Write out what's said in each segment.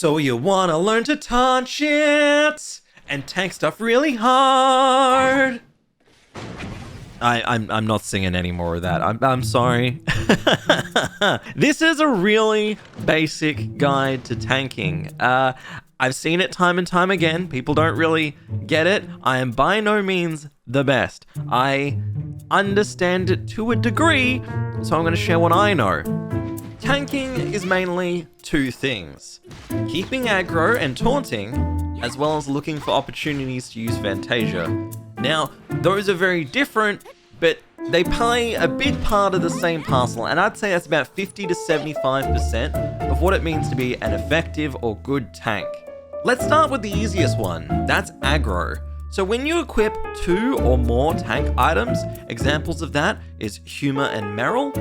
So you wanna learn to taunt shit and tank stuff really hard. I'm not singing any more of that. I'm sorry. This is a really basic guide to tanking. I've seen it time and time again. People don't really get it. I am by no means the best. I understand it to a degree, so I'm going to share what I know. Tanking is mainly two things: keeping aggro and taunting, as well as looking for opportunities to use Fantasia. Now, those are very different, but they play a big part of the same parcel, and I'd say that's about 50 to 75% of what it means to be an effective or good tank. Let's start with the easiest one, that's aggro. So when you equip 2 or more tank items, examples of that is Humor and Meryl,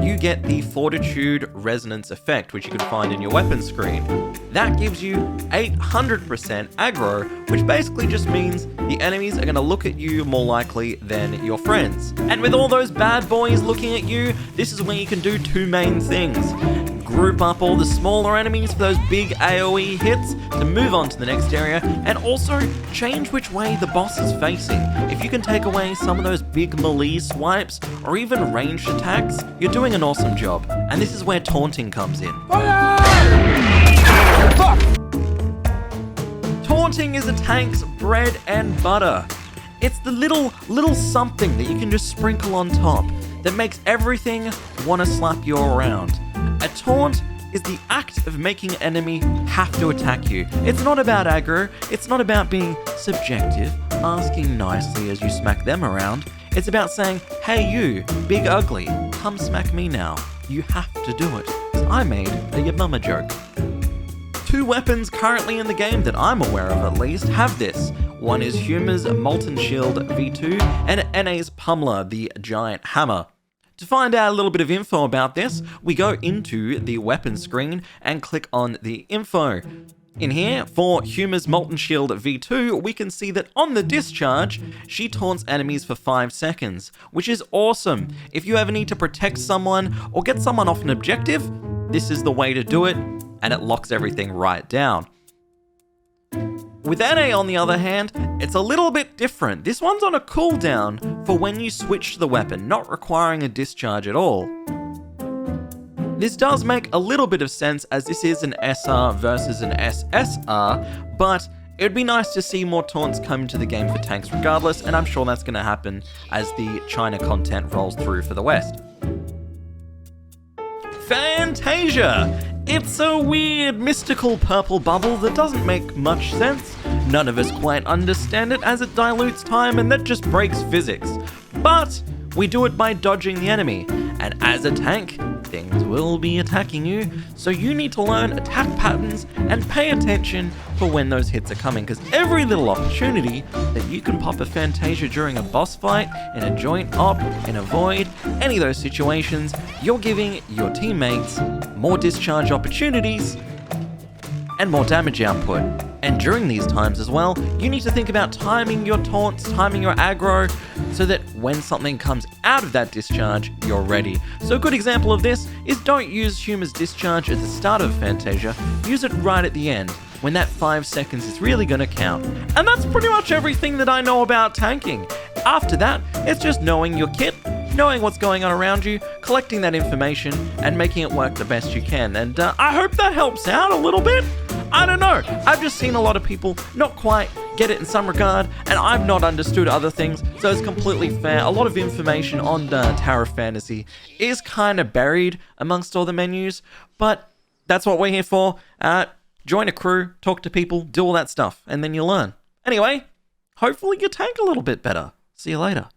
you get the Fortitude Resonance effect, which you can find in your weapon screen. That gives you 800% aggro, which basically just means the enemies are going to look at you more likely than your friends. And with all those bad boys looking at you, this is where you can do two main things. Group up all the smaller enemies for those big AoE hits to move on to the next area, and also change which way the boss is facing. If you can take away some of those big melee swipes or even ranged attacks, you're doing an awesome job. And this is where taunting comes in. Taunting is a tank's bread and butter. It's the little something that you can just sprinkle on top that makes everything want to slap you around. A taunt is the act of making an enemy have to attack you. It's not about aggro, it's not about being subjective, asking nicely as you smack them around. It's about saying, hey you, big ugly, come smack me now. You have to do it, 'cause I made a your mama joke. Two weapons currently in the game that I'm aware of at least have this. One is Humor's Molten Shield V2 and NA's Pummeler, the Giant Hammer. To find out a little bit of info about this, we go into the weapon screen and click on the info. In here, for Humor's Molten Shield V2, we can see that on the discharge, she taunts enemies for 5 seconds, which is awesome. If you ever need to protect someone or get someone off an objective, this is the way to do it, and it locks everything right down. With NA, on the other hand, it's a little bit different. This one's on a cooldown for when you switch to the weapon, not requiring a discharge at all. This does make a little bit of sense as this is an SR versus an SSR, but it would be nice to see more taunts come into the game for tanks regardless, and I'm sure that's going to happen as the China content rolls through for the West. Fantasia! It's a weird, mystical purple bubble that doesn't make much sense. None of us quite understand it as it dilutes time and that just breaks physics. But we do it by dodging the enemy, and as a tank, things will be attacking you, so you need to learn attack patterns and pay attention for when those hits are coming, because every little opportunity that you can pop a Fantasia during a boss fight, in a joint op, in a void, any of those situations, you're giving your teammates more discharge opportunities and more damage output. And during these times as well, you need to think about timing your taunts, timing your aggro, so that when something comes out of that discharge, you're ready. So a good example of this is don't use Humor's discharge at the start of Fantasia, use it right at the end, when that 5 seconds is really going to count. And that's pretty much everything that I know about tanking. After that, it's just knowing your kit, knowing what's going on around you, collecting that information, and making it work the best you can. And I hope that helps out a little bit. I don't know, I've just seen a lot of people not quite get it in some regard, and I've not understood other things, so it's completely fair. A lot of information on Tower of Fantasy is kind of buried amongst all the menus, but that's what we're here for. Join a crew, talk to people, do all that stuff, and then you learn. Anyway, hopefully you tank a little bit better. See you later.